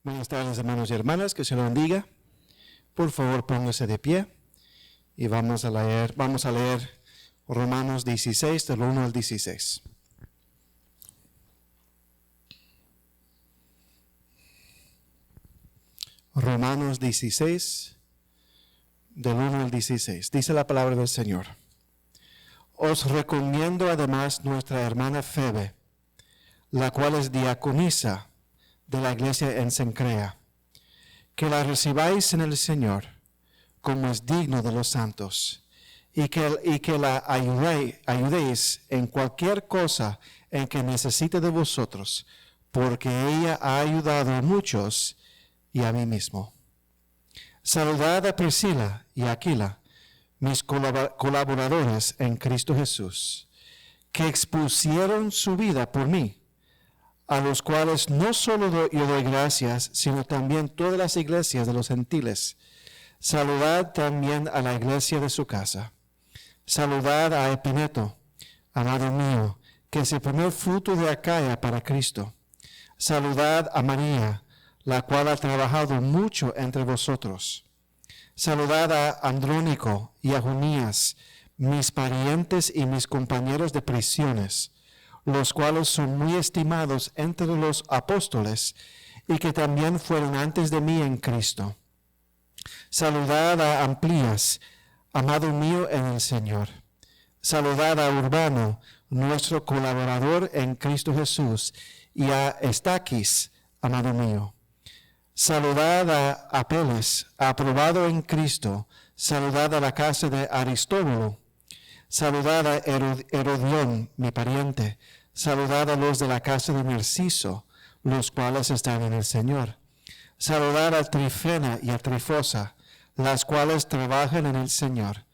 Buenas tardes, hermanos y hermanas, que se lo bendiga. Por favor, póngase de pie y vamos a leer Romanos 16, del 1 al 16. Romanos 16, del 1 al 16. Dice la palabra del Señor. Os recomiendo además nuestra hermana Febe, la cual es diaconisa de la iglesia en Cencrea, que la recibáis en el Señor, como es digno de los santos, y que la ayudéis en cualquier cosa en que necesite de vosotros, porque ella ha ayudado a muchos y a mí mismo. Saludad a Priscila y a Aquila, mis colaboradores en Cristo Jesús, que expusieron su vida por mí, a los cuales no solo yo doy gracias, sino también todas las iglesias de los gentiles. Saludad también a la iglesia de su casa. Saludad a Epineto, amado mío, que es el primer fruto de Acaya para Cristo. Saludad a María, la cual ha trabajado mucho entre vosotros. Saludad a Andrónico y a Junías, mis parientes y mis compañeros de prisiones, los cuales son muy estimados entre los apóstoles y que también fueron antes de mí en Cristo. Saludad a Amplías, amado mío en el Señor. Saludad a Urbano, nuestro colaborador en Cristo Jesús, y a Estaquis, amado mío. Saludad a Apeles, aprobado en Cristo. Saludad a la casa de Aristóbulo. Saludad a Herodión, mi pariente. Saludad a los de la casa de Narciso, los cuales están en el Señor. Saludad a Trifena y a Trifosa, las cuales trabajan en el Señor.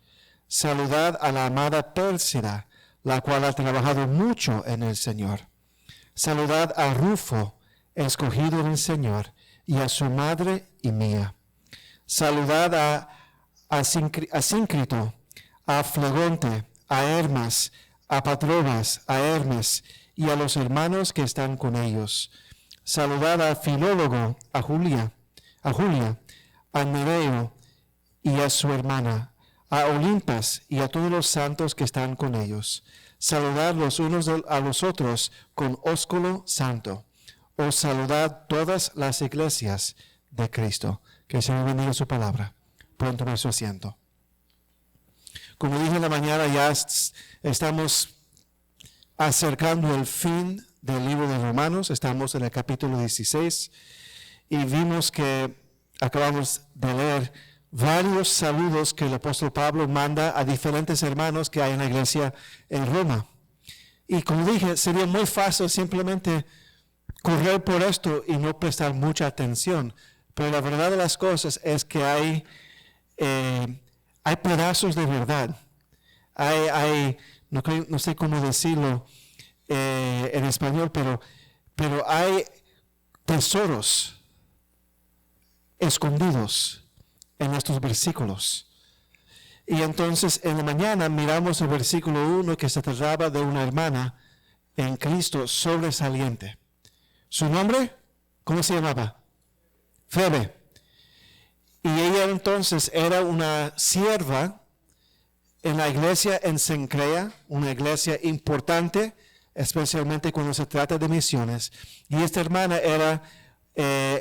Saludad a la amada Pérsida, la cual ha trabajado mucho en el Señor. Saludad a Rufo, escogido en el Señor, y a su madre y mía. Saludad a Síncrito, a Flegonte, a Hermas, a Patrobas, a Hermes, y a los hermanos que están con ellos. Saludad a Filólogo, a Julia, a Nereo y a su hermana, a Olimpas y a todos los santos que están con ellos. Saludad los unos a los otros con ósculo santo. Os saludad todas las iglesias de Cristo. Que el Señor bendiga su palabra. Pueden tomar su asiento. Como dije en la mañana, ya estamos acercando el fin del libro de Romanos. Estamos en el capítulo 16 y vimos que acabamos de leer varios saludos que el apóstol Pablo manda a diferentes hermanos que hay en la iglesia en Roma. Y como dije, sería muy fácil simplemente correr por esto y no prestar mucha atención. Pero la verdad de las cosas es que hay pedazos de verdad. No sé cómo decirlo en español, pero hay tesoros escondidos en estos versículos. Y entonces en la mañana miramos el versículo 1 que se trataba de una hermana en Cristo sobresaliente. ¿Su nombre? ¿Cómo se llamaba? Febe. Y ella entonces era una sierva en la iglesia en Cencrea, una iglesia importante, especialmente cuando se trata de misiones. Y esta hermana era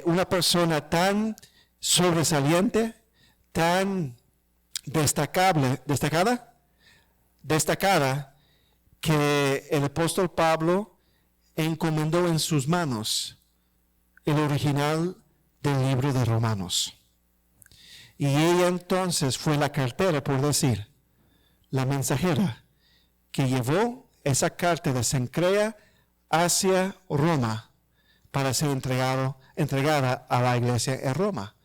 una persona tan sobresaliente, tan destacada, que el apóstol Pablo encomendó en sus manos el original del libro de Romanos. Y ella entonces fue la cartera, por decir, la mensajera que llevó esa carta de Cencrea hacia Roma para ser entregada a la iglesia en Roma.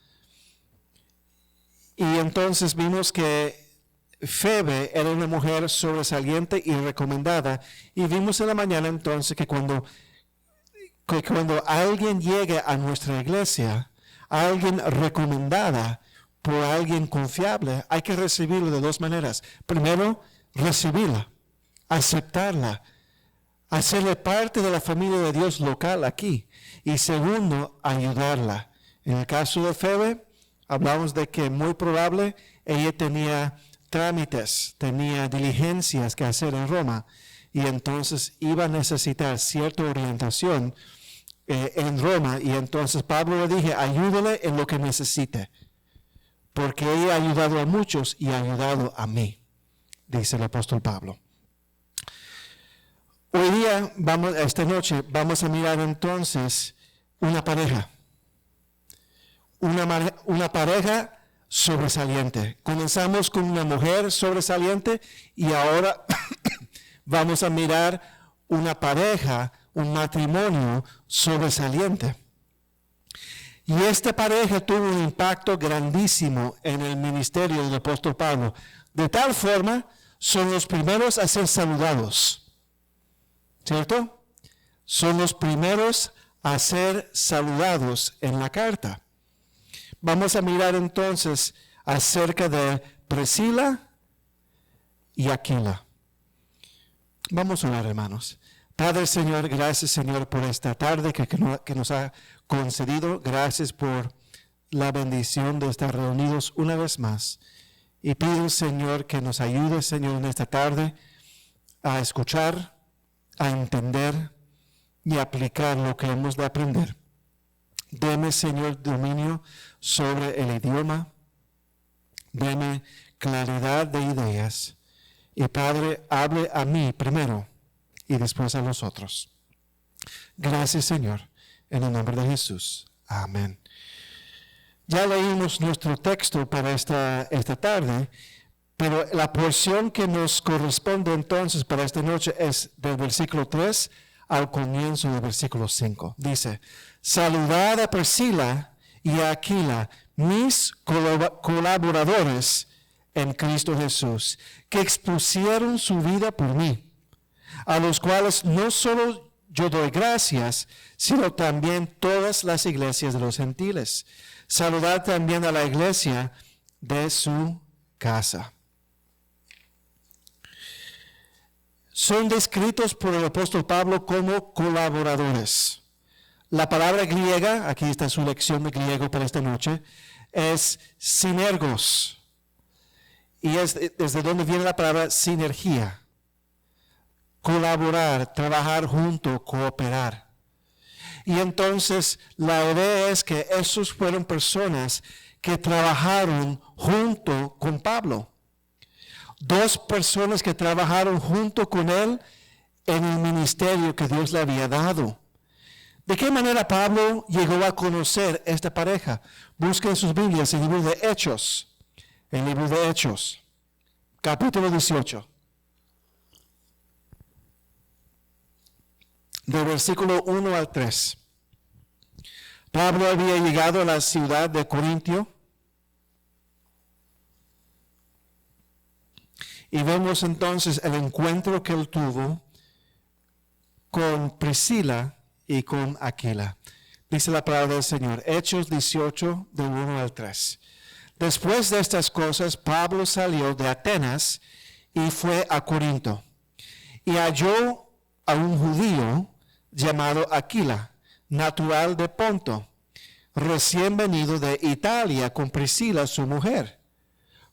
Y entonces vimos que Febe era una mujer sobresaliente y recomendada, y vimos en la mañana entonces que cuando alguien llegue a nuestra iglesia, alguien recomendada por alguien confiable, hay que recibirlo de dos maneras. Primero, recibirla, aceptarla, hacerle parte de la familia de Dios local aquí. Y segundo, ayudarla. En el caso de Febe, hablamos de que muy probable ella tenía trámites, tenía diligencias que hacer en Roma y entonces iba a necesitar cierta orientación en Roma, y entonces Pablo le dije, ayúdale en lo que necesite, porque ella ha ayudado a muchos y ha ayudado a mí, dice el apóstol Pablo. Hoy día, esta noche, vamos a mirar entonces una pareja. Una pareja sobresaliente. Comenzamos con una mujer sobresaliente y ahora vamos a mirar una pareja, un matrimonio sobresaliente. Y esta pareja tuvo un impacto grandísimo en el ministerio del apóstol Pablo. De tal forma, son los primeros a ser saludados. ¿Cierto? Son los primeros a ser saludados en la carta. Vamos a mirar entonces acerca de Priscila y Aquila. Vamos a orar, hermanos. Padre, Señor, gracias, Señor, por esta tarde que nos ha concedido. Gracias por la bendición de estar reunidos una vez más. Y pido, Señor, que nos ayude, Señor, en esta tarde a escuchar, a entender y aplicar lo que hemos de aprender. Deme, Señor, dominio sobre el idioma. Deme claridad de ideas. Y Padre, hable a mí primero y después a los otros. Gracias, Señor, en el nombre de Jesús. Amén. Ya leímos nuestro texto para esta tarde, pero la porción que nos corresponde entonces para esta noche es del versículo 3 al comienzo del versículo 5. Dice, saludad a Priscila y a Aquila, mis colaboradores en Cristo Jesús, que expusieron su vida por mí, a los cuales no solo yo doy gracias, sino también todas las iglesias de los gentiles. Saludad también a la iglesia de su casa. Son descritos por el apóstol Pablo como colaboradores. La palabra griega, aquí está su lección de griego para esta noche, es sinergos. Y es desde donde viene la palabra sinergia. Colaborar, trabajar junto, cooperar. Y entonces la idea es que esos fueron personas que trabajaron junto con Pablo. Dos personas que trabajaron junto con él en el ministerio que Dios le había dado. ¿De qué manera Pablo llegó a conocer esta pareja? Busquen sus Biblias en el libro de Hechos. El libro de Hechos, capítulo 18. Del versículo 1 al 3. Pablo había llegado a la ciudad de Corintio. Y vemos entonces el encuentro que él tuvo con Priscila y con Aquila. Dice la palabra del Señor, Hechos 18, del 1 al 3. Después de estas cosas, Pablo salió de Atenas y fue a Corinto. Y halló a un judío llamado Aquila, natural de Ponto, recién venido de Italia con Priscila su mujer.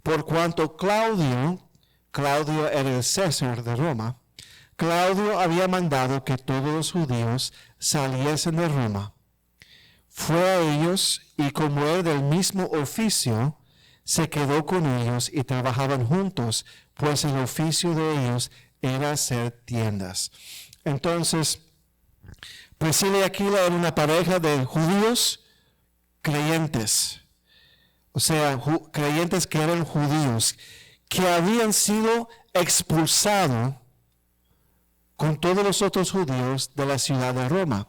Por cuanto Claudio era el César de Roma, Claudio había mandado que todos los judíos saliesen de Roma. Fue a ellos y como era del mismo oficio, se quedó con ellos y trabajaban juntos, pues el oficio de ellos era hacer tiendas. Entonces, Priscila y Aquila eran una pareja de judíos creyentes, o sea, creyentes que eran judíos, que habían sido expulsados con todos los otros judíos de la ciudad de Roma.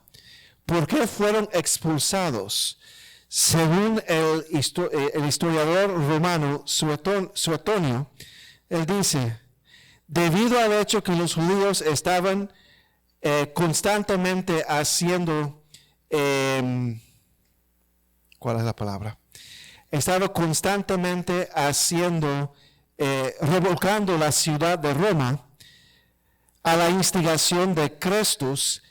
¿Por qué fueron expulsados? Según el historiador romano Suetonio, él dice, debido al hecho que los judíos estaban constantemente haciendo, ¿cuál es la palabra? Estaban constantemente haciendo, revolcando la ciudad de Roma a la instigación de Crestus.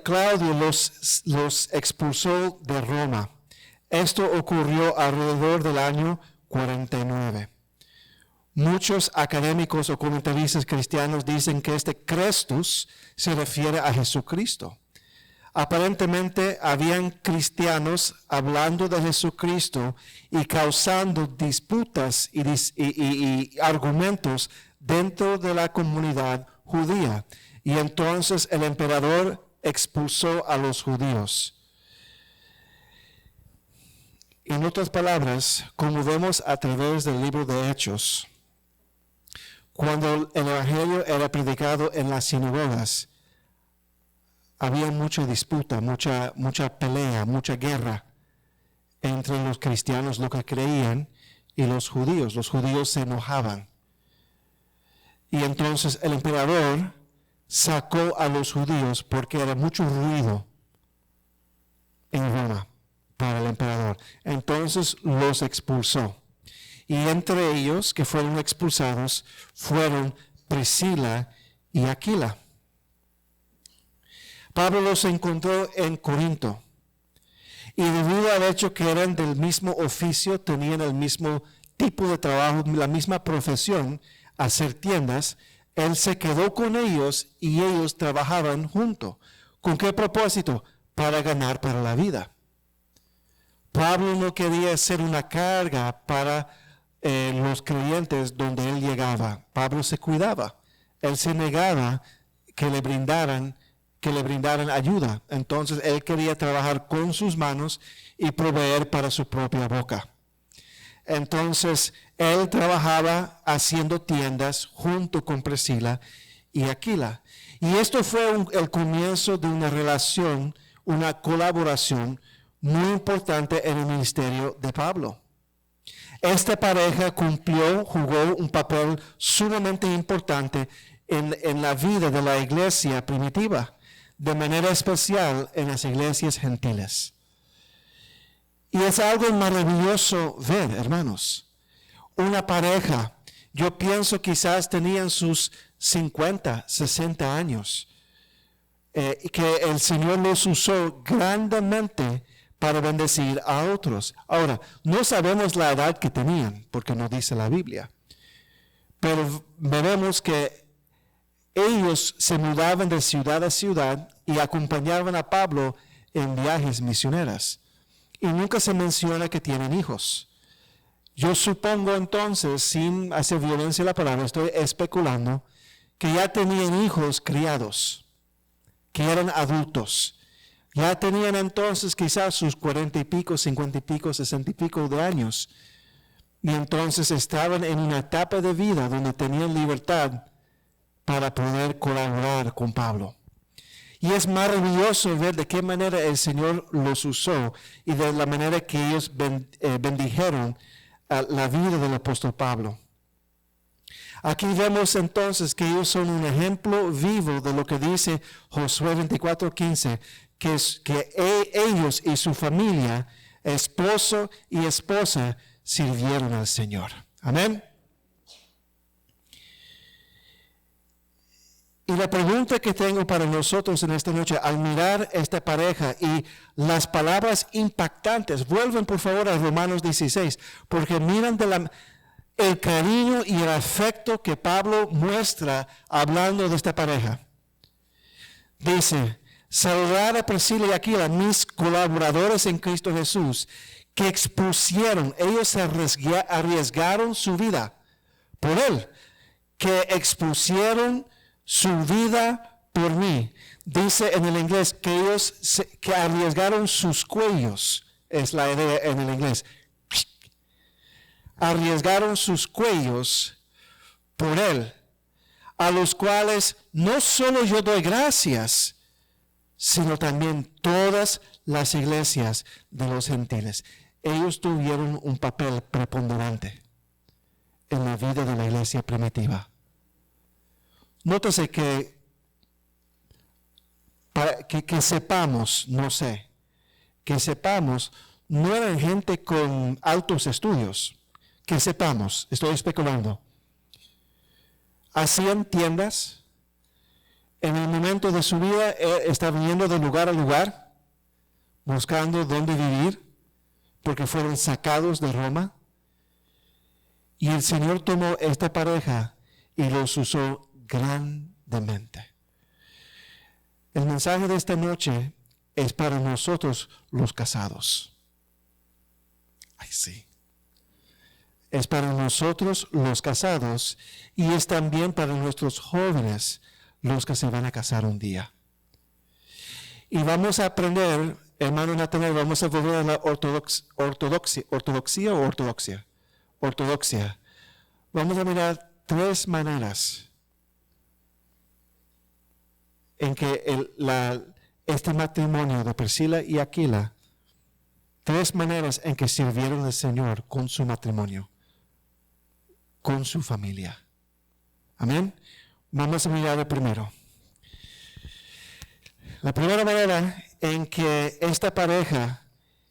Claudio, los expulsó de Roma. Esto ocurrió alrededor del año 49. Muchos académicos o comentaristas cristianos dicen que este Christus se refiere a Jesucristo. Aparentemente habían cristianos hablando de Jesucristo y causando disputas y argumentos dentro de la comunidad judía. Y entonces el emperador expulsó a los judíos. En otras palabras, como vemos a través del libro de Hechos, cuando el evangelio era predicado en las sinagogas, había mucha disputa, mucha pelea, mucha guerra entre los cristianos, los que creían, y los judíos. Los judíos se enojaban. Y entonces el emperador sacó a los judíos porque era mucho ruido en Roma para el emperador. Entonces los expulsó. Y entre ellos que fueron expulsados fueron Priscila y Aquila. Pablo los encontró en Corinto. Y debido al hecho que eran del mismo oficio, tenían el mismo tipo de trabajo, la misma profesión, hacer tiendas, él se quedó con ellos y ellos trabajaban juntos. ¿Con qué propósito? Para ganar para la vida. Pablo no quería ser una carga para los creyentes donde él llegaba. Pablo se cuidaba. Él se negaba que le brindaran ayuda. Entonces él quería trabajar con sus manos y proveer para su propia boca. Entonces él trabajaba haciendo tiendas junto con Priscila y Aquila. Y esto fue el comienzo de una relación, una colaboración muy importante en el ministerio de Pablo. Esta pareja jugó un papel sumamente importante en la vida de la iglesia primitiva, de manera especial en las iglesias gentiles. Y es algo maravilloso ver, hermanos, una pareja, yo pienso quizás tenían sus 50, 60 años, que el Señor los usó grandemente para bendecir a otros. Ahora, no sabemos la edad que tenían, porque no dice la Biblia, pero veremos que ellos se mudaban de ciudad a ciudad y acompañaban a Pablo en viajes misioneras. Y nunca se menciona que tienen hijos. Yo supongo entonces, sin hacer violencia a la palabra, estoy especulando, que ya tenían hijos criados, que eran adultos. Ya tenían entonces quizás sus 40 y pico, 50 y pico, 60 y pico de años. Y entonces estaban en una etapa de vida donde tenían libertad para poder colaborar con Pablo. Y es maravilloso ver de qué manera el Señor los usó y de la manera que ellos bendijeron la vida del apóstol Pablo. Aquí vemos entonces que ellos son un ejemplo vivo de lo que dice Josué 24:15, que ellos y su familia, esposo y esposa, sirvieron al Señor. Amén. Y la pregunta que tengo para nosotros en esta noche, al mirar esta pareja y las palabras impactantes, vuelven por favor a Romanos 16, porque miran el cariño y el afecto que Pablo muestra hablando de esta pareja. Dice, saludar a Priscila y Aquila, mis colaboradores en Cristo Jesús, que expusieron, ellos arriesgaron su vida por él, que expusieron su vida por mí. Dice en el inglés que ellos que arriesgaron sus cuellos, es la idea en el inglés. Arriesgaron sus cuellos por él, a los cuales no solo yo doy gracias, sino también todas las iglesias de los gentiles. Ellos tuvieron un papel preponderante en la vida de la iglesia primitiva. Nótese que sepamos, no sé, que sepamos, no eran gente con altos estudios, que sepamos, estoy especulando. Hacían tiendas, en el momento de su vida estaban yendo de lugar a lugar, buscando dónde vivir, porque fueron sacados de Roma. Y el Señor tomó esta pareja y los usó grandemente. El mensaje de esta noche es para nosotros los casados. Ay, sí. Es para nosotros los casados y es también para nuestros jóvenes los que se van a casar un día. Y vamos a aprender, hermano Nathaniel, vamos a volver a la ortodoxia. Vamos a mirar 3 maneras en que este matrimonio de Priscila y Aquila, 3 maneras en que sirvieron al Señor con su matrimonio, con su familia. Amén. Vamos a mirar primero. La primera manera en que esta pareja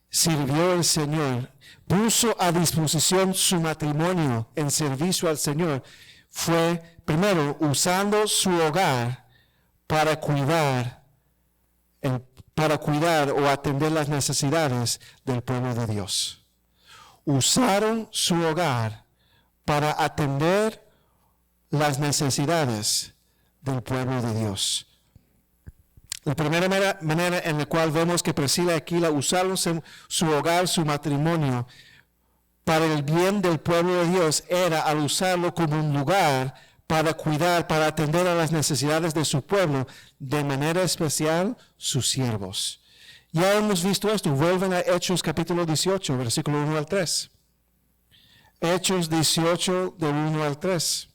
sirvió al Señor, puso a disposición su matrimonio en servicio al Señor, fue primero usando su hogar para cuidar o atender las necesidades del pueblo de Dios. Usaron su hogar para atender las necesidades del pueblo de Dios. La primera manera en la cual vemos que Priscila y Aquila usaron su hogar, su matrimonio, para el bien del pueblo de Dios, era al usarlo como un lugar para cuidar, para atender a las necesidades de su pueblo, de manera especial sus siervos. Ya hemos visto esto. Vuelven a Hechos capítulo 18, versículo 1 al 3. Hechos 18, del 1 al 3.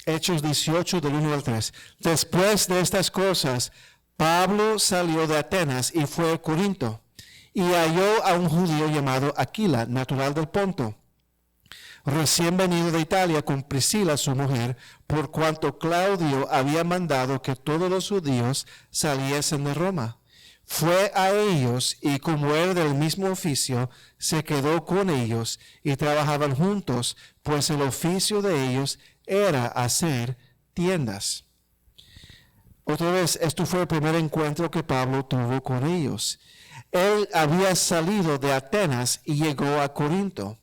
Hechos 18, del 1 al 3. Después de estas cosas, Pablo salió de Atenas y fue a Corinto, y halló a un judío llamado Aquila, natural del Ponto, recién venido de Italia con Priscila su mujer, por cuanto Claudio había mandado que todos los judíos saliesen de Roma. Fue a ellos y como era del mismo oficio, se quedó con ellos y trabajaban juntos, pues el oficio de ellos era hacer tiendas. Otra vez, esto fue el primer encuentro que Pablo tuvo con ellos. Él había salido de Atenas y llegó a Corinto.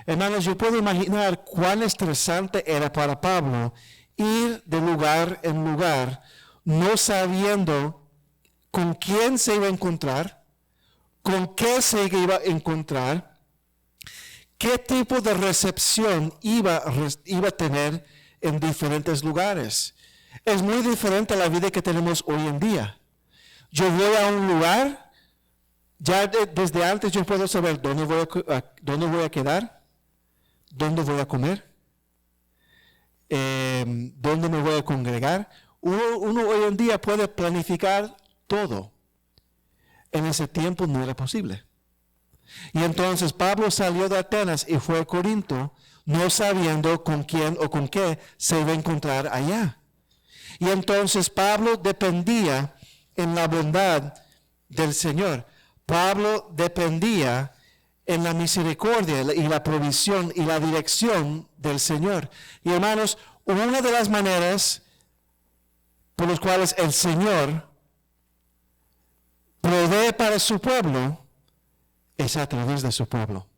Hermanos, yo puedo imaginar cuán estresante era para Pablo ir de lugar en lugar, no sabiendo con quién se iba a encontrar, con qué se iba a encontrar, qué tipo de recepción iba a tener en diferentes lugares. Es muy diferente a la vida que tenemos hoy en día. Yo voy a un lugar, ya desde antes yo puedo saber dónde voy a quedar, dónde voy a comer, dónde me voy a congregar. Uno hoy en día puede planificar todo. En ese tiempo no era posible. Y entonces Pablo salió de Atenas y fue a Corinto, no sabiendo con quién o con qué se iba a encontrar allá. Y entonces Pablo dependía en la bondad del Señor. Pablo dependía en la misericordia y la provisión y la dirección del Señor. Y hermanos, una de las maneras por las cuales el Señor provee para su pueblo es a través de su pueblo.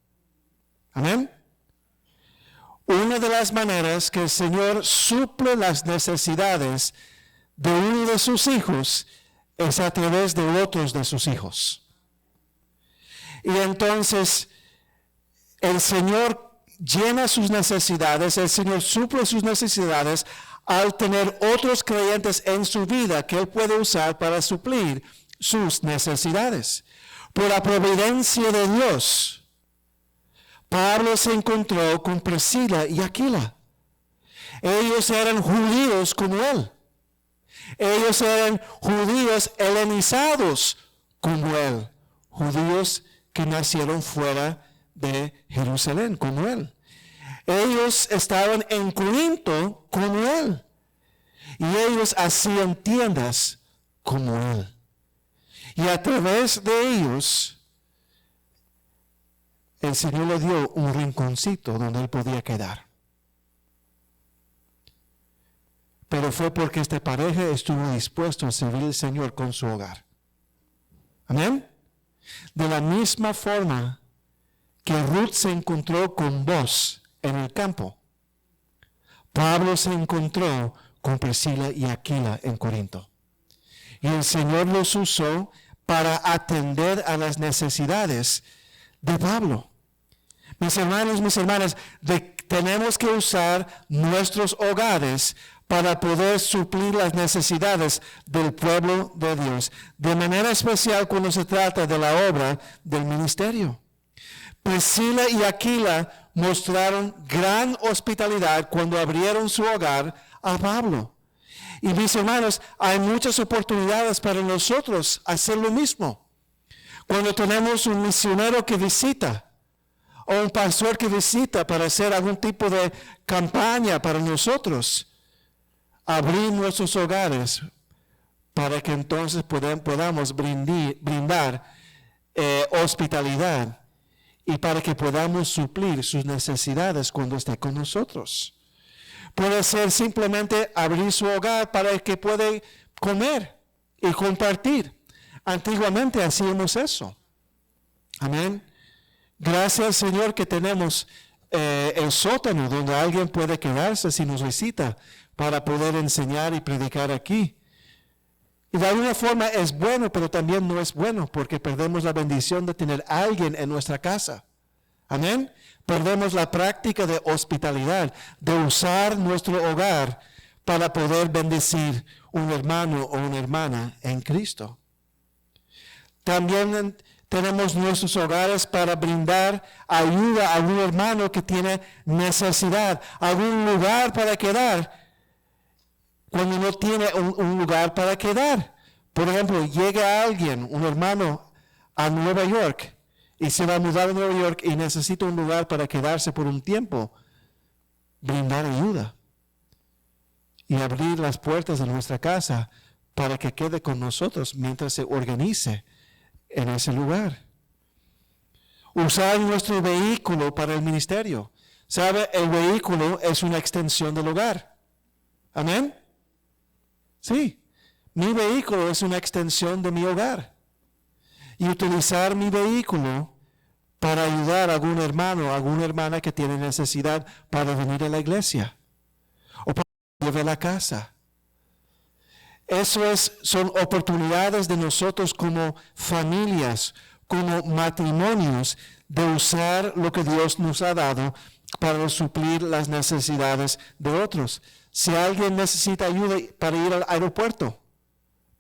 Amén. Una de las maneras que el Señor suple las necesidades de uno de sus hijos es a través de otros de sus hijos. Y entonces el Señor llena sus necesidades, el Señor suple sus necesidades al tener otros creyentes en su vida que Él puede usar para suplir sus necesidades. Por la providencia de Dios, Pablo se encontró con Priscila y Aquila. Ellos eran judíos como él. Ellos eran judíos helenizados como él. Judíos que nacieron fuera de Jerusalén como él. Ellos estaban en Corinto como él. Y ellos hacían tiendas como él. Y a través de ellos, el Señor le dio un rinconcito donde él podía quedar. pero fue porque esta pareja estuvo dispuesto a servir al Señor con su hogar. Amén. De la misma forma que Ruth se encontró con Boaz en el campo, Pablo se encontró con Priscila y Aquila en Corinto. Y el Señor los usó para atender a las necesidades de Pablo. Mis hermanos, mis hermanas, tenemos que usar nuestros hogares para poder suplir las necesidades del pueblo de Dios, de manera especial cuando se trata de la obra del ministerio. Priscila y Aquila mostraron gran hospitalidad cuando abrieron su hogar a Pablo. Y mis hermanos, hay muchas oportunidades para nosotros hacer lo mismo. Cuando tenemos un misionero que visita, o un pastor que visita para hacer algún tipo de campaña para nosotros, abrir nuestros hogares para que entonces podamos brindar hospitalidad y para que podamos suplir sus necesidades cuando esté con nosotros. Puede ser simplemente abrir su hogar para que pueda comer y compartir. Antiguamente hacíamos eso. Amén. Gracias, Señor, que tenemos el sótano donde alguien puede quedarse si nos visita para poder enseñar y predicar aquí. Y de alguna forma es bueno, pero también no es bueno porque perdemos la bendición de tener a alguien en nuestra casa. Amén. Perdemos la práctica de hospitalidad, de usar nuestro hogar para poder bendecir un hermano o una hermana en Cristo. También tenemos nuestros hogares para brindar ayuda a algún hermano que tiene necesidad, algún lugar para quedar, cuando no tiene un lugar para quedar. Por ejemplo, llega alguien, un hermano, a Nueva York y se va a mudar a Nueva York y necesita un lugar para quedarse por un tiempo. Brindar ayuda y abrir las puertas de nuestra casa para que quede con nosotros mientras se organice en ese lugar. Usar nuestro vehículo para el ministerio. ¿Sabe? El vehículo es una extensión del hogar. ¿Amén? Sí. Mi vehículo es una extensión de mi hogar. Y utilizar mi vehículo para ayudar a algún hermano, a alguna hermana que tiene necesidad para venir a la iglesia o para llevar a la casa. Son oportunidades de nosotros como familias, como matrimonios, de usar lo que Dios nos ha dado para suplir las necesidades de otros. Si alguien necesita ayuda para ir al aeropuerto,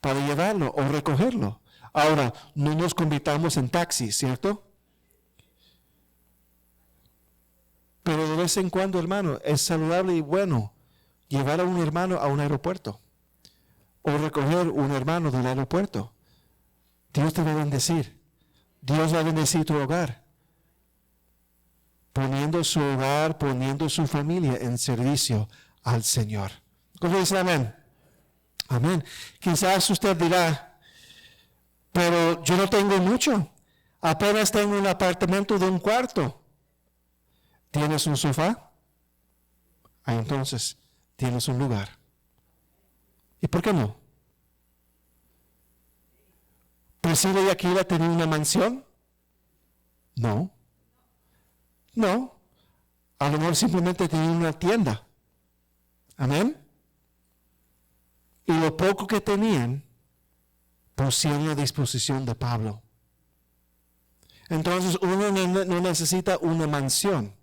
para llevarlo o recogerlo. Ahora, no nos convirtamos en taxis, ¿cierto? Pero de vez en cuando, hermano, es saludable y bueno llevar a un hermano a un aeropuerto o recoger un hermano del aeropuerto. Dios te va a bendecir. Dios va a bendecir tu hogar. Poniendo su hogar, poniendo su familia en servicio al Señor. ¿Cómo dice amén? Amén. Quizás usted dirá, pero yo no tengo mucho. Apenas tengo un apartamento de un cuarto. ¿Tienes un sofá? Ah, entonces, tienes un lugar. ¿Y por qué no? ¿Priscila y Aquila tenían una mansión? No. No. A lo mejor simplemente tenían una tienda. Amén. Y lo poco que tenían, pusieron a disposición de Pablo. Entonces uno no necesita una mansión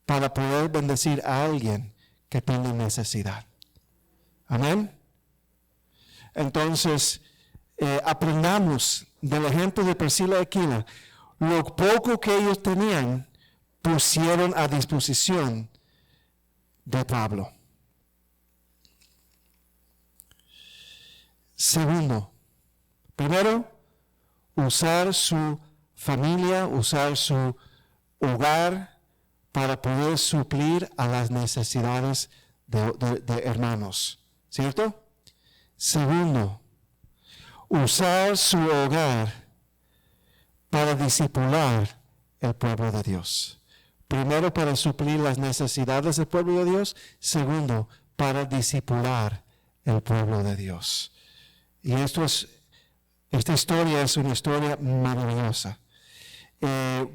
para poder bendecir a alguien que tiene necesidad. Amén. Entonces, aprendamos del ejemplo de Priscila y Aquila. Lo poco que ellos tenían, pusieron a disposición de Pablo. Segundo, primero, usar su familia, usar su hogar para poder suplir a las necesidades de hermanos. ¿Cierto? Segundo, usar su hogar para discipular el pueblo de Dios. Primero, para suplir las necesidades del pueblo de Dios. Segundo, para discipular el pueblo de Dios. Y esta historia es una historia maravillosa.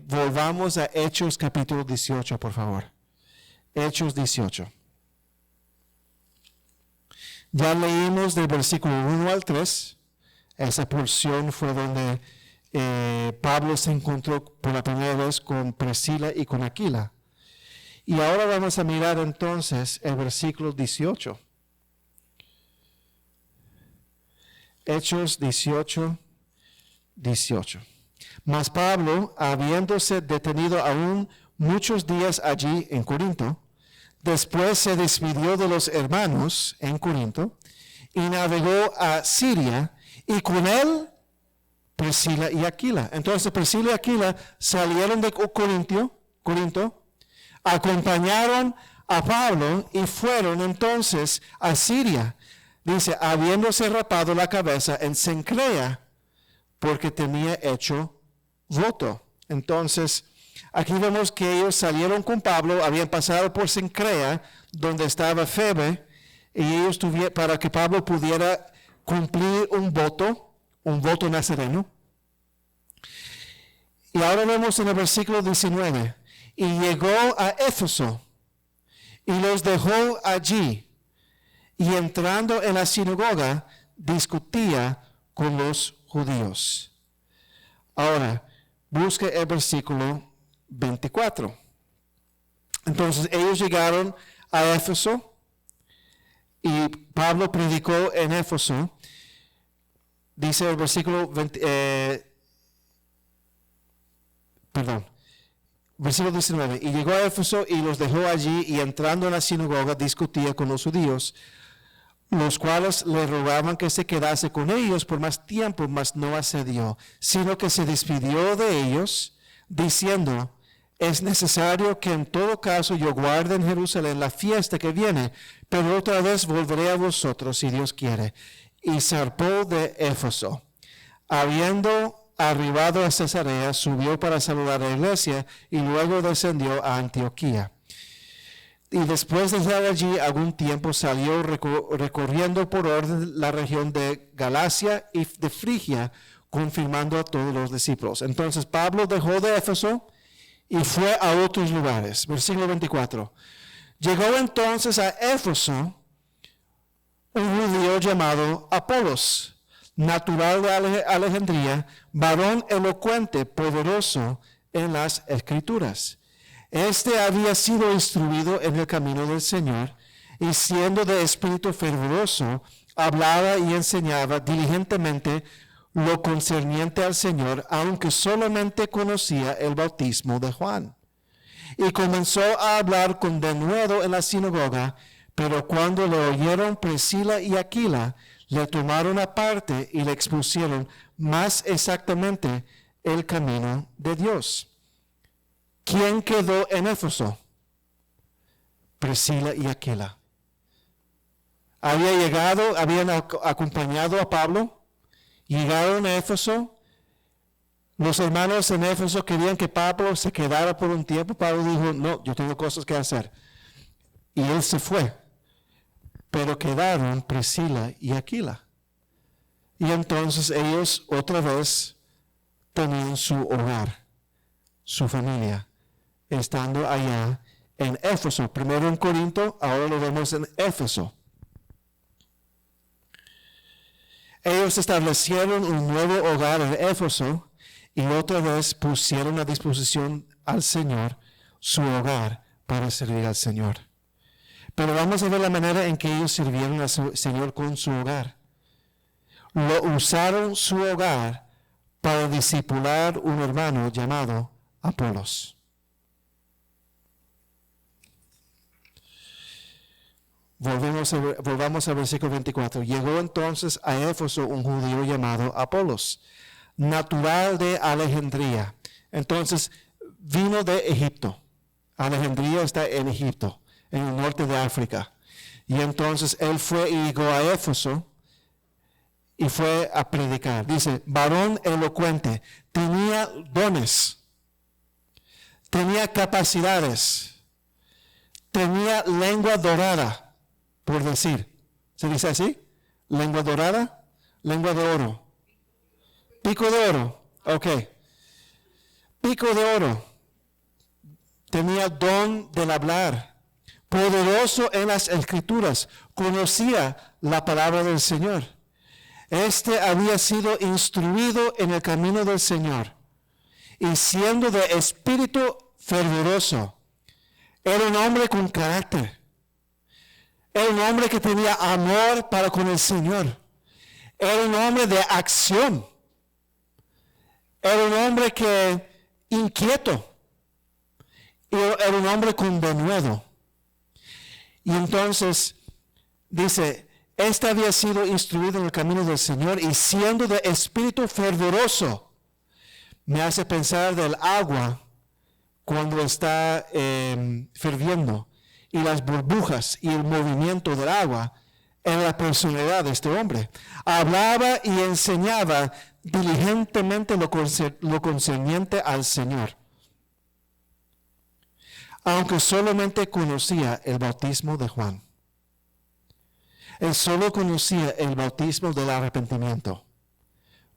Volvamos a Hechos capítulo 18, por favor. Hechos 18. Ya leímos del versículo 1 al 3. Esa porción fue donde Pablo se encontró por la primera vez con Priscila y con Aquila. Y ahora vamos a mirar entonces el versículo 18. Hechos 18, 18. Mas Pablo, habiéndose detenido aún muchos días allí en Corinto, después se despidió de los hermanos en Corinto y navegó a Siria, y con él Priscila y Aquila. Entonces Priscila y Aquila salieron de Corinto, acompañaron a Pablo y fueron entonces a Siria. Dice, habiéndose rapado la cabeza en Cencrea, porque tenía hecho voto. Entonces, aquí vemos que ellos salieron con Pablo, habían pasado por Cencrea, donde estaba Febe, y ellos tuvieron, para que Pablo pudiera cumplir un voto nazareno. Y ahora vemos en el versículo 19, y llegó a Éfeso, y los dejó allí, y entrando en la sinagoga, discutía con los judíos. Ahora, busque el versículo 24. Entonces, ellos llegaron a Éfeso, y Pablo predicó en Éfeso. Dice el versículo versículo 19, y llegó a Éfeso y los dejó allí, y entrando en la sinagoga discutía con los judíos, los cuales le rogaban que se quedase con ellos por más tiempo, mas no accedió, sino que se despidió de ellos, diciendo, es necesario que en todo caso yo guarde en Jerusalén la fiesta que viene, pero otra vez volveré a vosotros si Dios quiere. Y zarpó de Éfeso. Habiendo arribado a Cesarea, subió para saludar a la iglesia y luego descendió a Antioquía. Y después de estar allí algún tiempo salió recorriendo por orden la región de Galacia y de Frigia, confirmando a todos los discípulos. Entonces Pablo dejó de Éfeso y fue a otros lugares. Versículo 24. Llegó entonces a Éfeso un judío llamado Apolos, natural de Alejandría, varón elocuente, poderoso en las Escrituras. Este había sido instruido en el camino del Señor, y siendo de espíritu fervoroso, hablaba y enseñaba diligentemente lo concerniente al Señor, aunque solamente conocía el bautismo de Juan. Y comenzó a hablar con denuedo en la sinagoga, pero cuando le oyeron Priscila y Aquila, le tomaron aparte y le expusieron más exactamente el camino de Dios. ¿Quién quedó en Éfeso? Priscila y Aquila. Habían acompañado a Pablo, llegaron a Éfeso. Los hermanos en Éfeso querían que Pablo se quedara por un tiempo. Pablo dijo, no, yo tengo cosas que hacer. Y él se fue. Pero quedaron Priscila y Aquila. Y entonces ellos otra vez tenían su hogar, su familia, estando allá en Éfeso. Primero en Corinto, ahora lo vemos en Éfeso. Ellos establecieron un nuevo hogar en Éfeso y otra vez pusieron a disposición al Señor su hogar para servir al Señor. Pero vamos a ver la manera en que ellos sirvieron al Señor con su hogar. Usaron su hogar para discipular un hermano llamado Apolos. Volvamos al versículo 24. Llegó entonces a Éfeso un judío llamado Apolos, natural de Alejandría. Entonces vino de Egipto. Alejandría está en Egipto, en el norte de África. Y entonces él fue y llegó a Éfeso y fue a predicar. Dice, varón elocuente, tenía dones, tenía capacidades, tenía lengua dorada por decir. ¿Se dice así? Lengua dorada, lengua de oro. Pico de oro, ok. Pico de oro. Tenía don del hablar. Poderoso en las escrituras. Conocía la palabra del Señor. Este había sido instruido en el camino del Señor. Y siendo de espíritu fervoroso. Era un hombre con carácter. Era un hombre que tenía amor para con el Señor. Era un hombre de acción. Era un hombre inquieto. Era un hombre con denuedo. Y entonces dice, este había sido instruido en el camino del Señor y siendo de espíritu fervoroso. Me hace pensar del agua cuando está ferviendo y las burbujas y el movimiento del agua en la personalidad de este hombre. Hablaba y enseñaba diligentemente lo concerniente al Señor, aunque solamente conocía el bautismo de Juan. Él solo conocía el bautismo del arrepentimiento.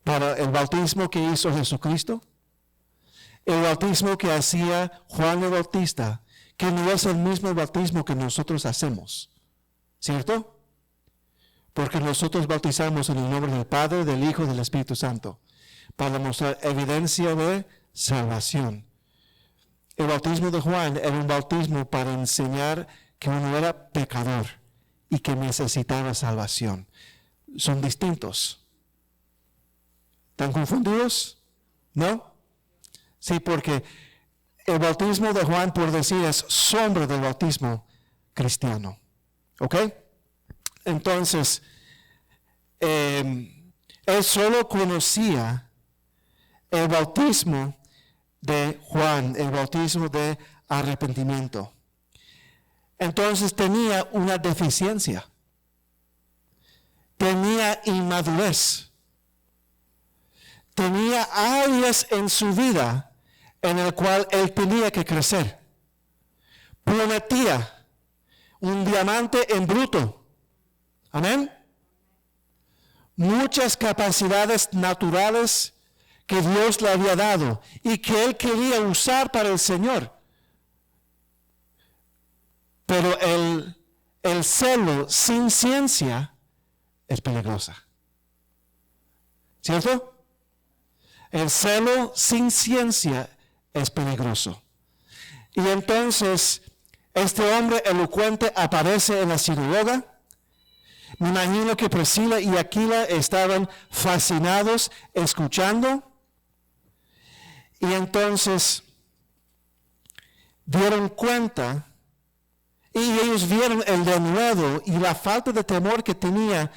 Para el bautismo que hizo Jesucristo, el bautismo que hacía Juan el Bautista, que no es el mismo bautismo que nosotros hacemos, ¿cierto? Porque nosotros bautizamos en el nombre del Padre, del Hijo y del Espíritu Santo, para mostrar evidencia de salvación. El bautismo de Juan era un bautismo para enseñar que uno era pecador y que necesitaba salvación. Son distintos. ¿Están confundidos? ¿No? Sí, porque el bautismo de Juan, por decir, es sombra del bautismo cristiano. ¿Ok? Entonces, él solo conocía el bautismo de Juan, el bautismo de arrepentimiento. Entonces tenía una deficiencia. Tenía inmadurez. Tenía áreas en su vida en el cual él tenía que crecer. Prometía un diamante en bruto. Amén. Muchas capacidades naturales que Dios le había dado y que él quería usar para el Señor. Pero el celo sin ciencia es peligrosa. ¿Cierto? El celo sin ciencia es peligroso. Y entonces, este hombre elocuente aparece en la sinagoga. Me imagino que Priscila y Aquila estaban fascinados escuchando. Y entonces dieron cuenta y ellos vieron el denuedo y la falta de temor que tenía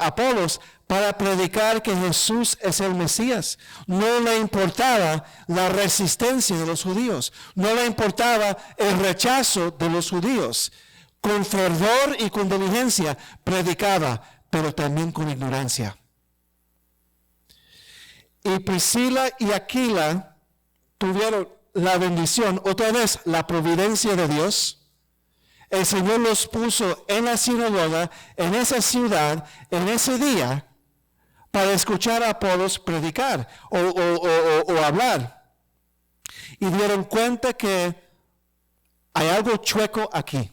Apolos para predicar que Jesús es el Mesías. No le importaba la resistencia de los judíos. No le importaba el rechazo de los judíos. Con fervor y con diligencia predicaba, pero también con ignorancia. Y Priscila y Aquila tuvieron la bendición, otra vez la providencia de Dios. El Señor los puso en la sinagoga, en esa ciudad, en ese día, para escuchar a Apolos predicar o hablar. Y dieron cuenta que hay algo chueco aquí.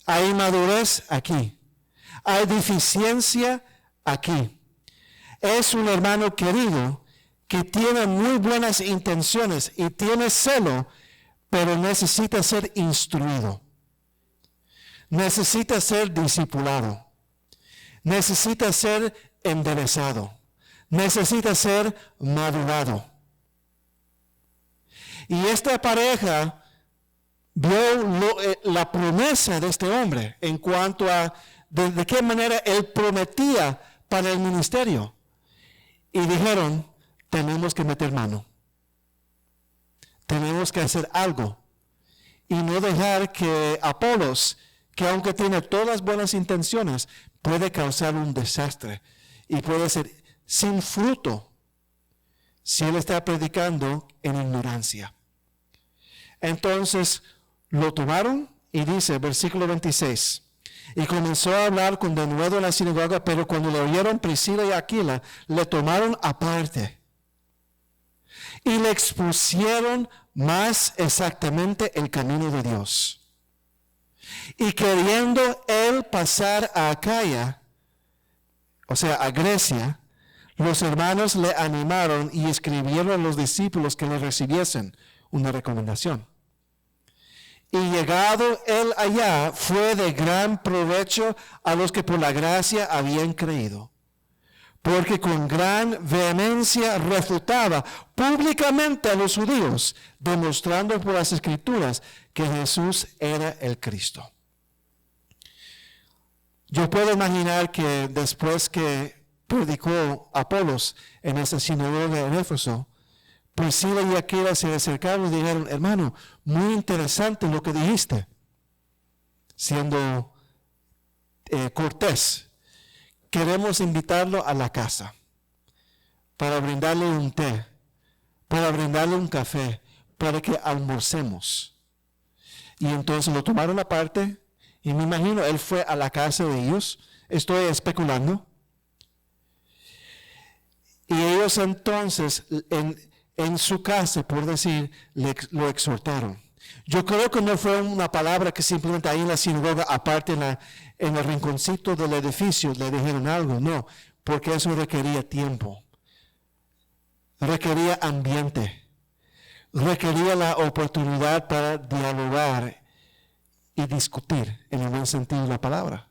Hay inmadurez aquí. Hay deficiencia aquí. Es un hermano querido que tiene muy buenas intenciones y tiene celo, pero necesita ser instruido. Necesita ser discipulado. Necesita ser enderezado. Necesita ser madurado. Y esta pareja vio la promesa de este hombre en cuanto a de qué manera él prometía para el ministerio. Y dijeron, tenemos que meter mano. Tenemos que hacer algo. Y no dejar que Apolos, que aunque tiene todas las buenas intenciones, puede causar un desastre. Y puede ser sin fruto si él está predicando en ignorancia. Entonces, lo tomaron Y dice, versículo 26, y comenzó a hablar con denuedo en la sinagoga, pero cuando le oyeron Priscila y Aquila, le tomaron aparte y le expusieron más exactamente el camino de Dios. Y queriendo él pasar a Acaya, o sea, a Grecia, los hermanos le animaron y escribieron a los discípulos que le recibiesen una recomendación. Y llegado él allá, fue de gran provecho a los que por la gracia habían creído, porque con gran vehemencia refutaba públicamente a los judíos, demostrando por las Escrituras que Jesús era el Cristo. Yo puedo imaginar que después que predicó Apolos en esa sinagoga en Éfeso, Priscila y Aquila se acercaron y dijeron, hermano, muy interesante lo que dijiste, siendo cortés. Queremos invitarlo a la casa para brindarle un té, para brindarle un café, para que almorcemos. Y entonces lo tomaron aparte, y me imagino él fue a la casa de ellos, estoy especulando, y ellos entonces en su casa, por decir, lo exhortaron. Yo creo que no fue una palabra que simplemente ahí en la sinagoga, aparte en el rinconcito del edificio, le dijeron algo. No, porque eso requería tiempo, requería ambiente, requería la oportunidad para dialogar y discutir en el buen sentido de la palabra.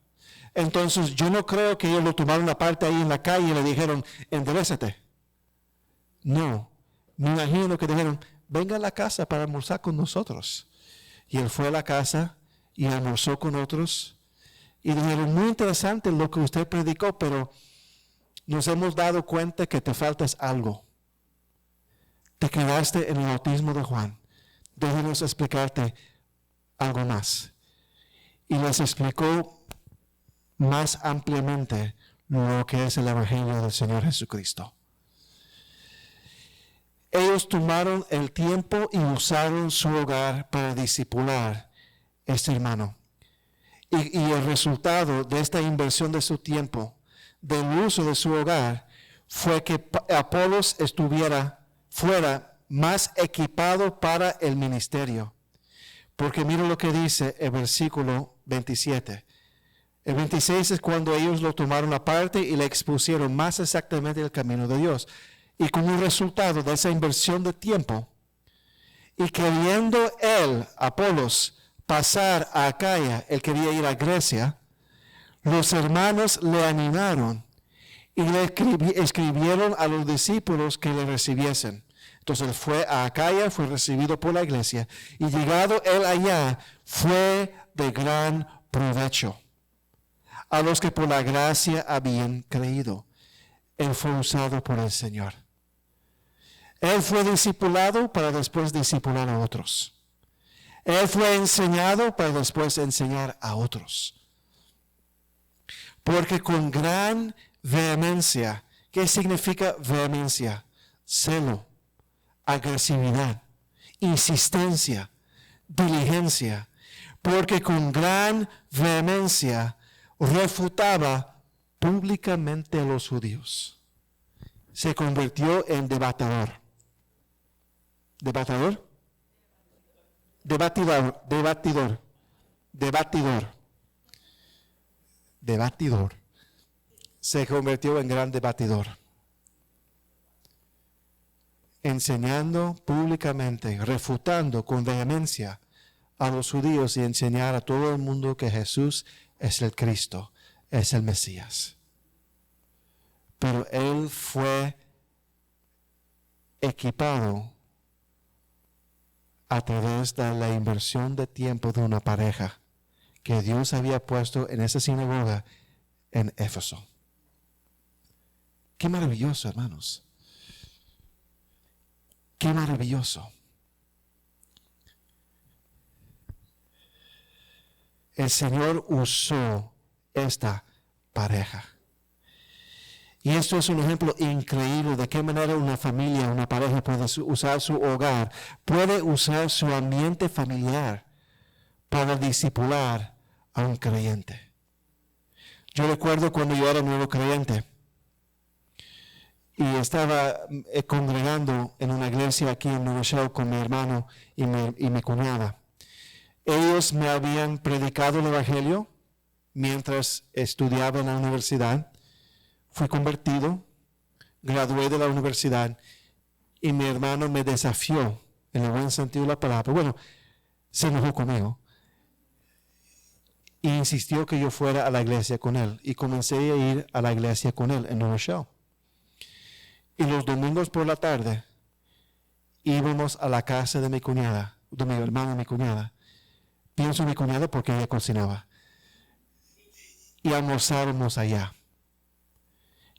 Entonces, yo no creo que ellos lo tomaron aparte ahí en la calle y le dijeron, enderezate. No, me imagino que dijeron, venga a la casa para almorzar con nosotros. Y él fue a la casa y almorzó con otros. Y dijeron, muy interesante lo que usted predicó, pero nos hemos dado cuenta que te faltas algo. Te quedaste en el bautismo de Juan. Déjanos explicarte algo más. Y les explicó más ampliamente lo que es el Evangelio del Señor Jesucristo. Ellos tomaron el tiempo y usaron su hogar para discipular a este hermano. Y el resultado de esta inversión de su tiempo, del uso de su hogar, fue que Apolos fuera más equipado para el ministerio. Porque mira lo que dice el versículo 27. El 26 es cuando ellos lo tomaron aparte y le expusieron más exactamente el camino de Dios. Y como resultado de esa inversión de tiempo, y queriendo él, Apolos, pasar a Acaya, él quería ir a Grecia, los hermanos le animaron y le escribieron a los discípulos que le recibiesen. Entonces él fue a Acaya, fue recibido por la iglesia, y llegado él allá, fue de gran provecho a los que por la gracia habían creído. Él fue usado por el Señor. Él fue discipulado para después discipular a otros. Él fue enseñado para después enseñar a otros. Porque con gran vehemencia, ¿qué significa vehemencia? Celo, agresividad, insistencia, diligencia. Porque con gran vehemencia refutaba públicamente a los judíos. Se convirtió en debatidor. ¿Debatidor? Debatidor. Se convirtió en gran debatidor. Enseñando públicamente, refutando con vehemencia a los judíos y enseñar a todo el mundo que Jesús es el Cristo, es el Mesías. Pero él fue equipado a través de la inversión de tiempo de una pareja que Dios había puesto en esa sinagoga en Éfeso. Qué maravilloso, hermanos. Qué maravilloso. El Señor usó esta pareja. Y esto es un ejemplo increíble de qué manera una familia, una pareja puede usar su hogar, puede usar su ambiente familiar para discipular a un creyente. Yo recuerdo cuando yo era nuevo creyente y estaba congregando en una iglesia aquí en New Rochelle con mi hermano y mi cuñada. Ellos me habían predicado el Evangelio mientras estudiaba en la universidad. Fui convertido, gradué de la universidad y mi hermano me desafió en el buen sentido de la palabra. Bueno, se enojó conmigo e insistió que yo fuera a la iglesia con él. Y comencé a ir a la iglesia con él en New Rochelle. Y los domingos por la tarde íbamos a la casa de mi cuñada, de mi hermana y mi cuñada. Pienso en mi cuñada porque ella cocinaba. Y almorzábamos allá.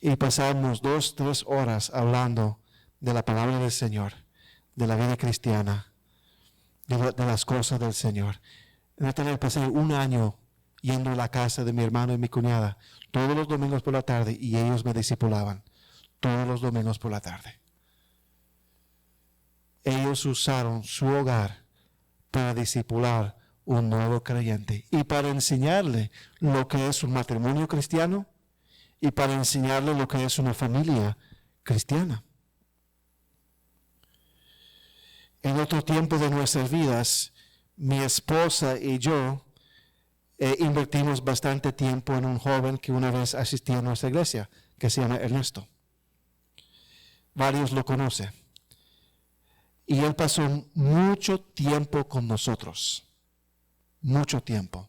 Y pasábamos 2-3 horas hablando de la palabra del Señor, de la vida cristiana, de las cosas del Señor. Pasé un año yendo a la casa de mi hermano y mi cuñada todos los domingos por la tarde y ellos me discipulaban todos los domingos por la tarde. Ellos usaron su hogar para discipular un nuevo creyente y para enseñarle lo que es un matrimonio cristiano y para enseñarle lo que es una familia cristiana. En otro tiempo de nuestras vidas, mi esposa y yo invertimos bastante tiempo en un joven que una vez asistía a nuestra iglesia, que se llama Ernesto. Varios lo conocen. Y él pasó mucho tiempo con nosotros. Mucho tiempo.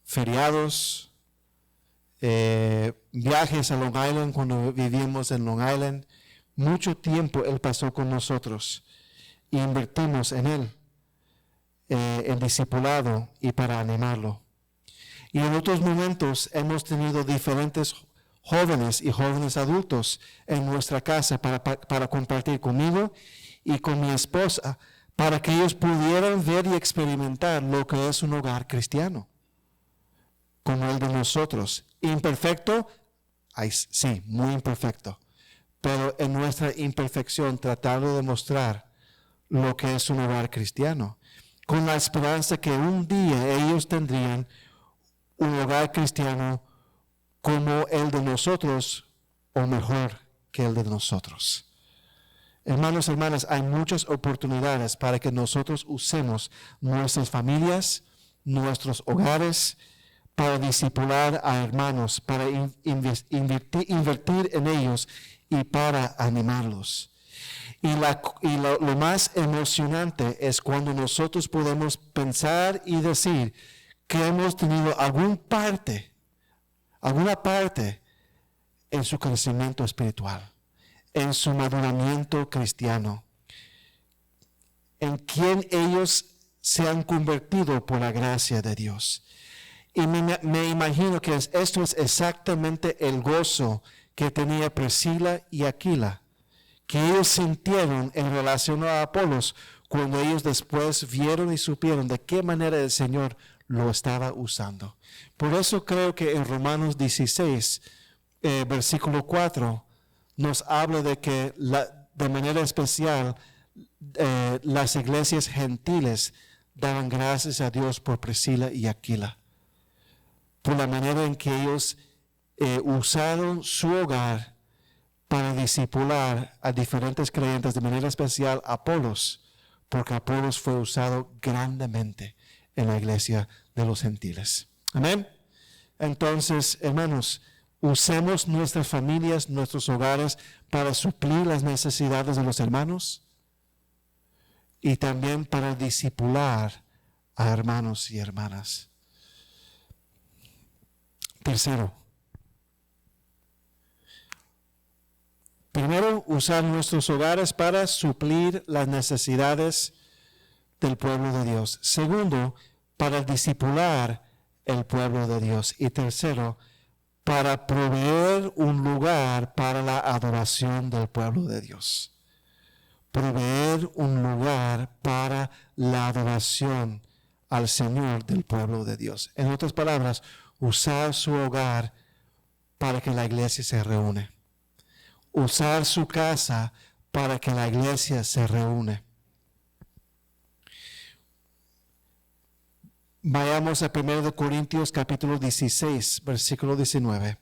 Feriados, viajes a Long Island cuando vivíamos en Long Island. Mucho tiempo él pasó con nosotros. Y invertimos en él. En discipulado y para animarlo. Y en otros momentos hemos tenido diferentes jóvenes y jóvenes adultos en nuestra casa para compartir conmigo y con mi esposa, para que ellos pudieran ver y experimentar lo que es un hogar cristiano, como el de nosotros. Imperfecto, sí, muy imperfecto, pero en nuestra imperfección tratando de mostrar lo que es un hogar cristiano, con la esperanza que un día ellos tendrían un hogar cristiano como el de nosotros o mejor que el de nosotros. Hermanos y hermanas, hay muchas oportunidades para que nosotros usemos nuestras familias, nuestros hogares, para discipular a hermanos, para invertir en ellos y para animarlos. Y lo más emocionante es cuando nosotros podemos pensar y decir que hemos tenido alguna parte en su crecimiento espiritual, en su maduramiento cristiano, en quien ellos se han convertido por la gracia de Dios. Y me imagino que esto es exactamente el gozo que tenía Priscila y Aquila, que ellos sintieron en relación a Apolos cuando ellos después vieron y supieron de qué manera el Señor lo estaba usando. Por eso creo que en Romanos 16, versículo 4, nos habla de que de manera especial las iglesias gentiles daban gracias a Dios por Priscila y Aquila, por la manera en que ellos usaron su hogar para discipular a diferentes creyentes, de manera especial a Apolos, porque Apolos fue usado grandemente en la iglesia de los gentiles. Amén. Entonces, hermanos, usemos nuestras familias, nuestros hogares para suplir las necesidades de los hermanos y también para discipular a hermanos y hermanas. Tercero, primero, usar nuestros hogares para suplir las necesidades del pueblo de Dios. Segundo, para discipular el pueblo de Dios. Y tercero, para proveer un lugar para la adoración del pueblo de Dios. Proveer un lugar para la adoración al Señor del pueblo de Dios. En otras palabras, usar su hogar para que la iglesia se reúne. Usar su casa para que la iglesia se reúne. Vayamos a 1 Corintios capítulo 16, versículo 19.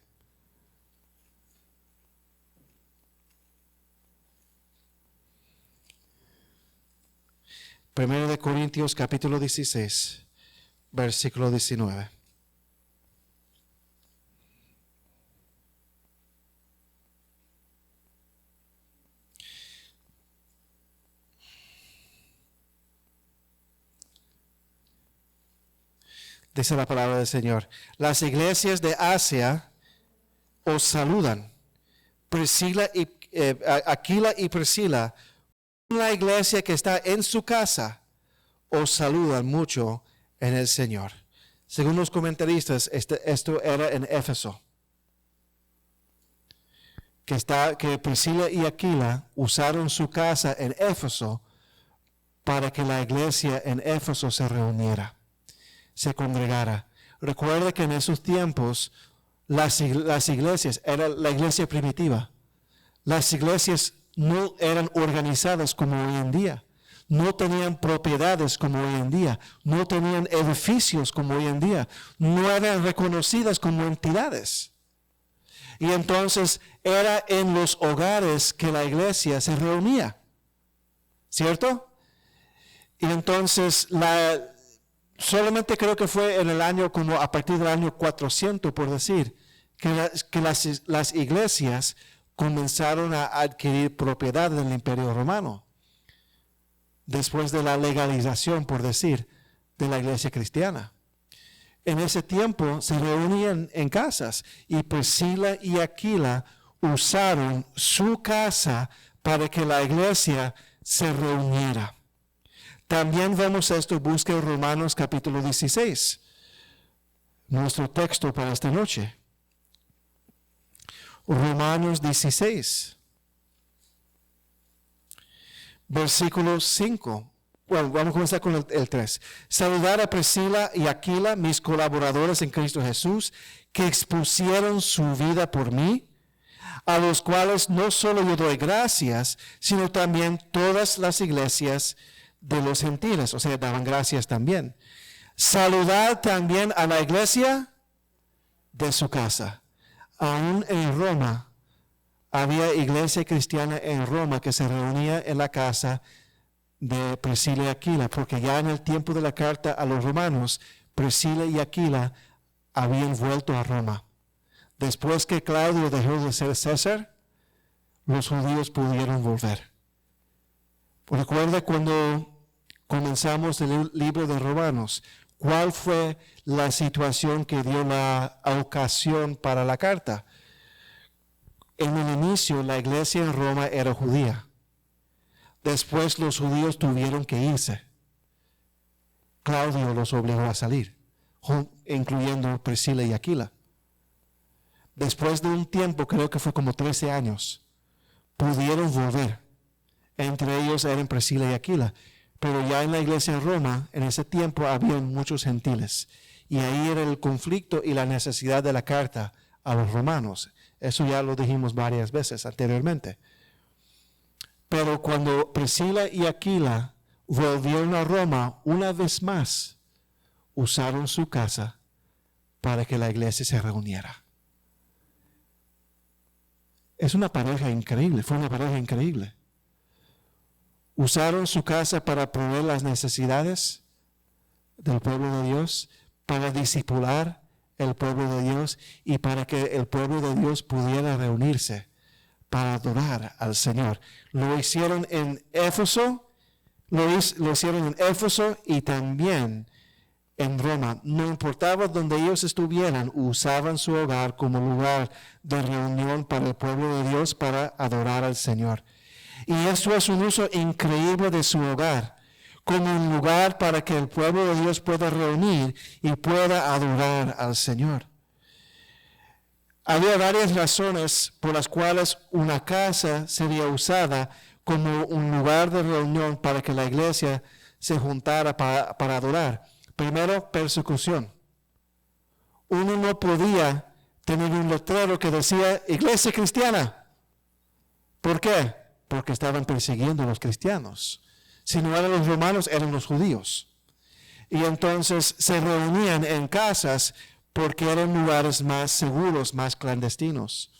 1 Corintios capítulo 16, versículo 19. Dice la palabra del Señor. Las iglesias de Asia os saludan. Aquila y Priscila, la iglesia que está en su casa, os saludan mucho en el Señor. Según los comentaristas, esto era en Éfeso. Que Priscila y Aquila usaron su casa en Éfeso para que la iglesia en Éfeso se reuniera, se congregara. Recuerda que en esos tiempos las iglesias, era la iglesia primitiva. Las iglesias no eran organizadas como hoy en día. No tenían propiedades como hoy en día. No tenían edificios como hoy en día. No eran reconocidas como entidades. Y entonces era en los hogares que la iglesia se reunía. ¿Cierto? Y entonces solamente creo que fue en el año, como a partir del año 400, por decir, que las iglesias comenzaron a adquirir propiedad del Imperio Romano. Después de la legalización, por decir, de la iglesia cristiana. En ese tiempo se reunían en casas y Priscila y Aquila usaron su casa para que la iglesia se reuniera. También vemos esto, busca Romanos capítulo 16, nuestro texto para esta noche. Romanos 16, versículo 5. Bueno, vamos a comenzar con el 3. Saludar a Priscila y Aquila, mis colaboradores en Cristo Jesús, que expusieron su vida por mí, a los cuales no solo yo doy gracias, sino también todas las iglesias de los gentiles, o sea, daban gracias también. Saludad también a la iglesia de su casa. Aún en Roma, había iglesia cristiana en Roma que se reunía en la casa de Priscila y Aquila, porque ya en el tiempo de la carta a los romanos, Priscila y Aquila habían vuelto a Roma. Después que Claudio dejó de ser César, los judíos pudieron volver. Recuerda cuando comenzamos el libro de Romanos, ¿cuál fue la situación que dio la ocasión para la carta? En el inicio, la iglesia en Roma era judía. Después los judíos tuvieron que irse. Claudio los obligó a salir, incluyendo Priscila y Aquila. Después de un tiempo, creo que fue como 13 años, pudieron volver. Entre ellos eran Priscila y Aquila. Pero ya en la iglesia en Roma, en ese tiempo, había muchos gentiles. Y ahí era el conflicto y la necesidad de la carta a los romanos. Eso ya lo dijimos varias veces anteriormente. Pero cuando Priscila y Aquila volvieron a Roma, una vez más, usaron su casa para que la iglesia se reuniera. Es una pareja increíble, fue una pareja increíble. Usaron su casa para proveer las necesidades del pueblo de Dios, para discipular el pueblo de Dios y para que el pueblo de Dios pudiera reunirse para adorar al Señor. Lo hicieron en Éfeso, lo hicieron en Éfeso y también en Roma. No importaba donde ellos estuvieran, usaban su hogar como lugar de reunión para el pueblo de Dios para adorar al Señor. Y esto es un uso increíble de su hogar, como un lugar para que el pueblo de Dios pueda reunir y pueda adorar al Señor. Había varias razones por las cuales una casa sería usada como un lugar de reunión para que la iglesia se juntara para adorar. Primero, persecución. Uno no podía tener un letrero que decía iglesia cristiana. ¿Por qué? Porque estaban persiguiendo a los cristianos. Si no eran los romanos, eran los judíos. Y entonces se reunían en casas porque eran lugares más seguros, más clandestinos.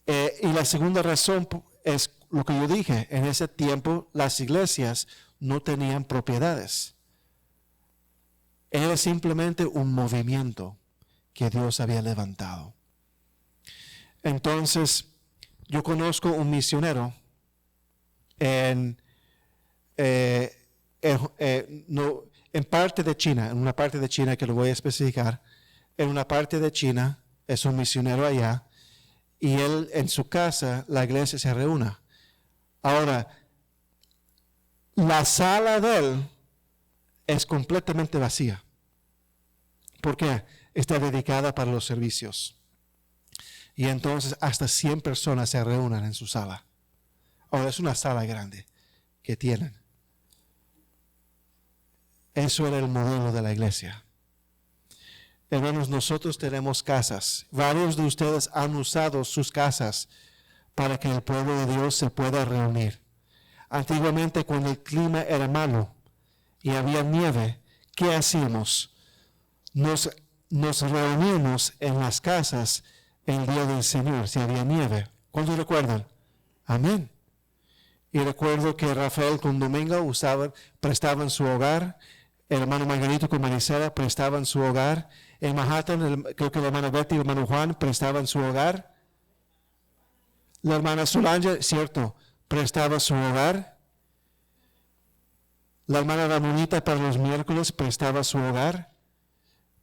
Y la segunda razón es lo que yo dije. En ese tiempo las iglesias no tenían propiedades. Era simplemente un movimiento que Dios había levantado. Entonces, yo conozco un misionero en parte de China, en una parte de China que lo voy a especificar. En una parte de China es un misionero allá y él en su casa, la iglesia se reúne. Ahora, la sala de él es completamente vacía. ¿Por qué? Está dedicada para los servicios. Y entonces hasta 100 personas se reúnen en su sala. Ahora es una sala grande que tienen. Eso era el modelo de la iglesia. Hermanos, nosotros tenemos casas. Varios de ustedes han usado sus casas para que el pueblo de Dios se pueda reunir. Antiguamente, cuando el clima era malo y había nieve, ¿qué hacíamos? Nos reuníamos en las casas el día del Señor, si había nieve. ¿Cuántos recuerdan? Amén. Y recuerdo que Rafael con Domingo prestaban su hogar. El hermano Margarito con Marisela prestaban su hogar. En Manhattan, creo que la hermana Betty y el hermano Juan prestaban su hogar. La hermana Solange, cierto, prestaba su hogar. La hermana Ramonita para los miércoles prestaba su hogar.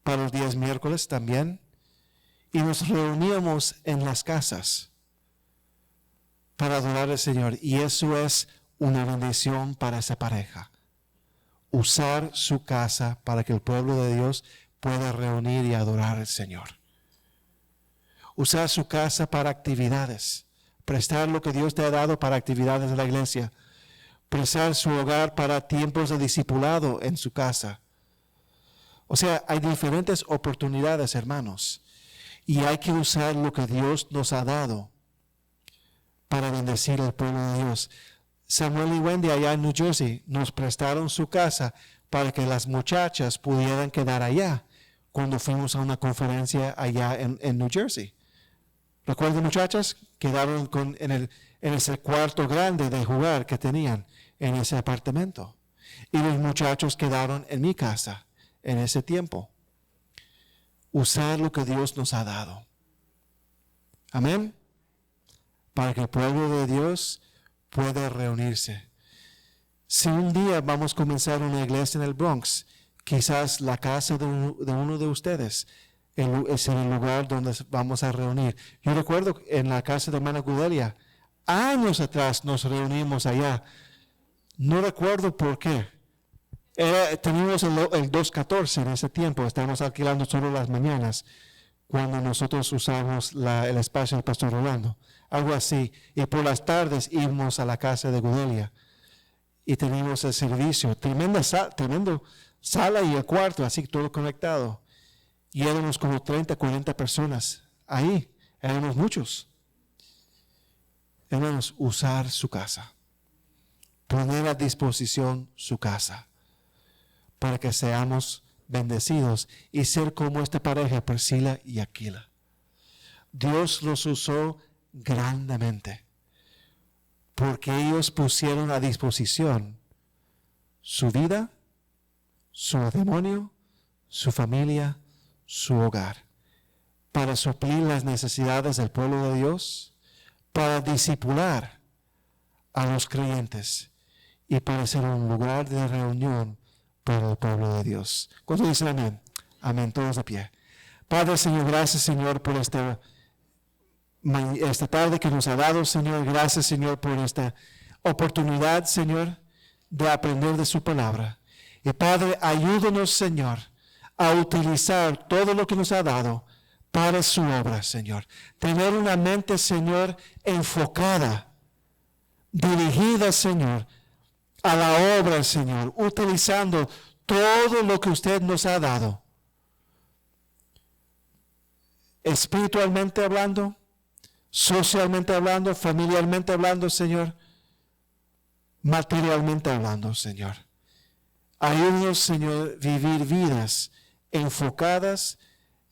Para los días miércoles también. Y nos reuníamos en las casas para adorar al Señor. Y eso es una bendición para esa pareja. Usar su casa para que el pueblo de Dios pueda reunir y adorar al Señor. Usar su casa para actividades. Prestar lo que Dios te ha dado para actividades de la iglesia. Prestar su hogar para tiempos de discipulado en su casa. O sea, hay diferentes oportunidades, hermanos. Y hay que usar lo que Dios nos ha dado para bendecir al pueblo de Dios. Samuel y Wendy allá en New Jersey nos prestaron su casa para que las muchachas pudieran quedar allá cuando fuimos a una conferencia allá en New Jersey. ¿Recuerdan, muchachas? Quedaron en ese cuarto grande de jugar que tenían en ese apartamento. Y los muchachos quedaron en mi casa en ese tiempo. Usar lo que Dios nos ha dado. Amén. Para que el pueblo de Dios pueda reunirse. Si un día vamos a comenzar una iglesia en el Bronx, quizás la casa de uno de ustedes es el lugar donde vamos a reunir. Yo recuerdo en la casa de hermana Gudelia, años atrás nos reunimos allá. No recuerdo por qué. Teníamos el 214 en ese tiempo, estábamos alquilando solo las mañanas, cuando nosotros usamos el espacio del pastor Rolando, algo así. Y por las tardes íbamos a la casa de Gudelia y teníamos el servicio, tremendo sala y el cuarto, así todo conectado. Y éramos como 30, 40 personas ahí, éramos muchos. Hermanos, usar su casa, poner a disposición su casa, para que seamos bendecidos y ser como esta pareja, Priscila y Aquila. Dios los usó grandemente porque ellos pusieron a disposición su vida, su matrimonio, su familia, su hogar, para suplir las necesidades del pueblo de Dios, para discipular a los creyentes y para ser un lugar de reunión para el pueblo de Dios. ¿Cuántos dicen amén? Amén, todos de pie. Padre, Señor, gracias, Señor, por esta tarde que nos ha dado, Señor. Gracias, Señor, por esta oportunidad, Señor, de aprender de su palabra. Y Padre, ayúdanos, Señor, a utilizar todo lo que nos ha dado para su obra, Señor. Tener una mente, Señor, enfocada, dirigida, Señor, a la obra, Señor, utilizando todo lo que usted nos ha dado. Espiritualmente hablando, socialmente hablando, familiarmente hablando, Señor, materialmente hablando, Señor. Ayúdanos, Señor, vivir vidas enfocadas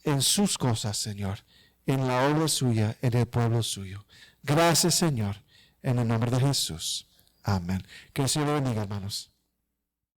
en sus cosas, Señor, en la obra suya, en el pueblo suyo. Gracias, Señor, en el nombre de Jesús. Amén. Que el Señor lo bendiga, hermanos.